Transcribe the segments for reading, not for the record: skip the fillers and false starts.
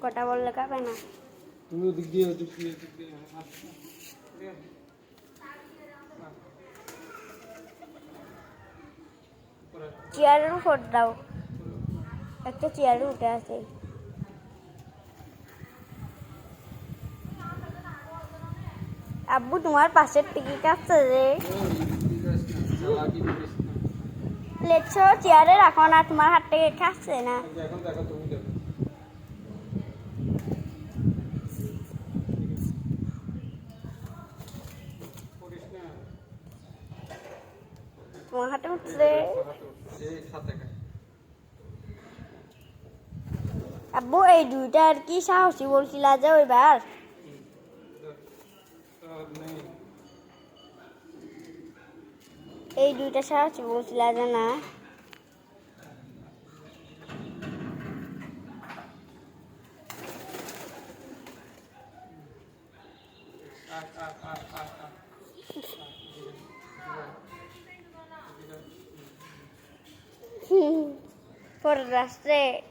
কটা বললে খাবে না তুমি দিক দিয়ে চেয়ারের উপর দাও একটা চেয়ারে উঠে আছে আব্বু তোমার পাশের টিকিট আছে রে প্লেট চেয়ারে রাখো না তোমার হাত থেকে খাচ্ছে না এখন দেখো তুমি দেখো তোমার হাতে উঠছে আব্বু এই দুইটা আর কি সাহসী বলছিল যে ওইবার এই দুইটা সাহসী বলছিল যে না por rastre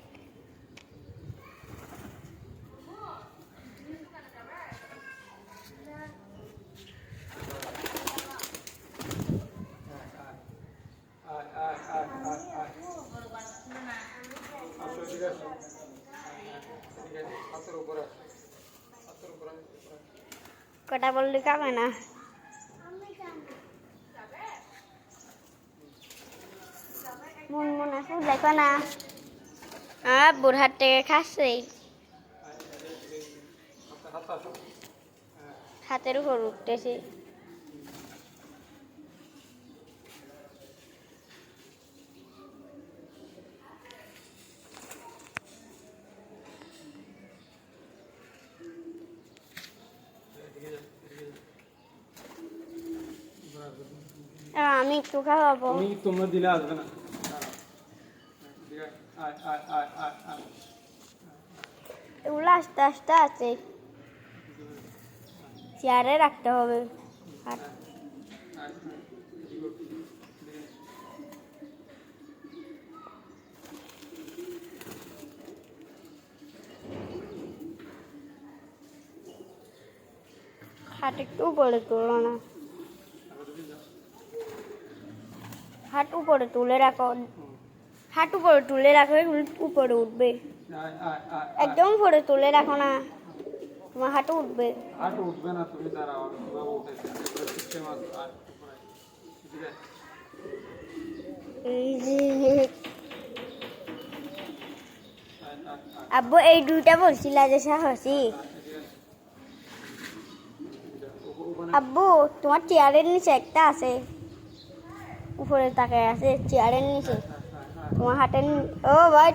কটা বললে খাবে না মনে আছে দেখো না বুড় হাত থেকে খাচ্ছে হাতের উপর উঠতেছে আমি একটু খাওয়াবো তোমরা দিলে আসবে না এগুলো আস্তে আস্তে আছে চেয়ারে রাখতে হবে হাত একটু উপরে তোলো না হাত উপরে তুলে রাখো হাত উপরে তুলে রাখো উপরে উঠবে একদম উপরে তুলে রাখো না তোমার হাঁটু উঠবে না তুমি দাঁড়াও আব্বু এই দুইটা বলছিল যে সাহসী আব্বু তোমার চেয়ারের নিচে একটা আছে উপরে তাকায় আছে চেয়ারের নিচে তোমার হাতের ও ভাই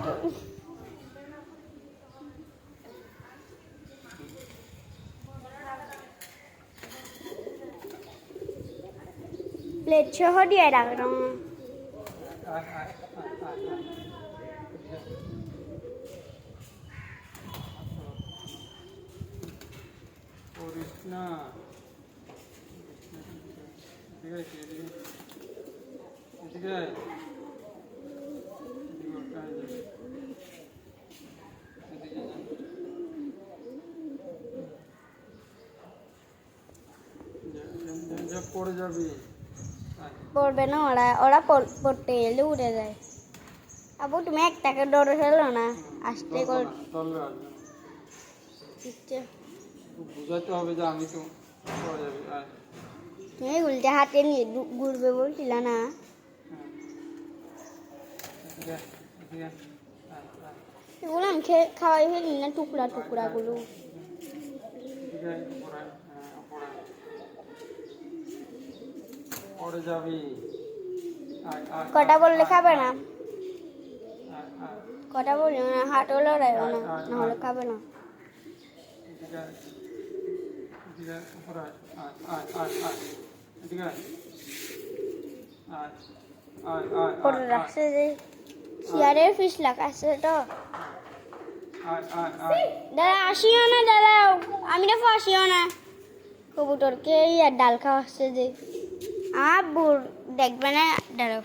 প্লেট সহ দিয়ে রাখলাম না ঠিক আছে এদিকে পড়ে যাবি পড়বে না ওরা পড়তে এলে উড়ে যায় আবু তুমি একটাকে ডরে ফেলো না আসতে করে বুঝাতে হবে যে আমি তো পড়ে যাবি তুমি উল্টে হাতে নিয়ে ঘুরবে বলছিল না এগুলো আমি খাওয়াই ফেলি না টুকরা টুকরা গুলো পড়ে যাবি কটা বললে খাবে না কটা বললি না হাটও লড়াইও না নাহলে খাবে না পরে রাখছে যে চেয়ারের ফিস লাগাচ্ছে তো আয় আয় আয় দাদা আসিও না দাঁড়াও আমি দেখো আসিও না কবুতরকে ইয়ার ডাল খাওয়াচ্ছে যে দেখবে না দাঁড়াও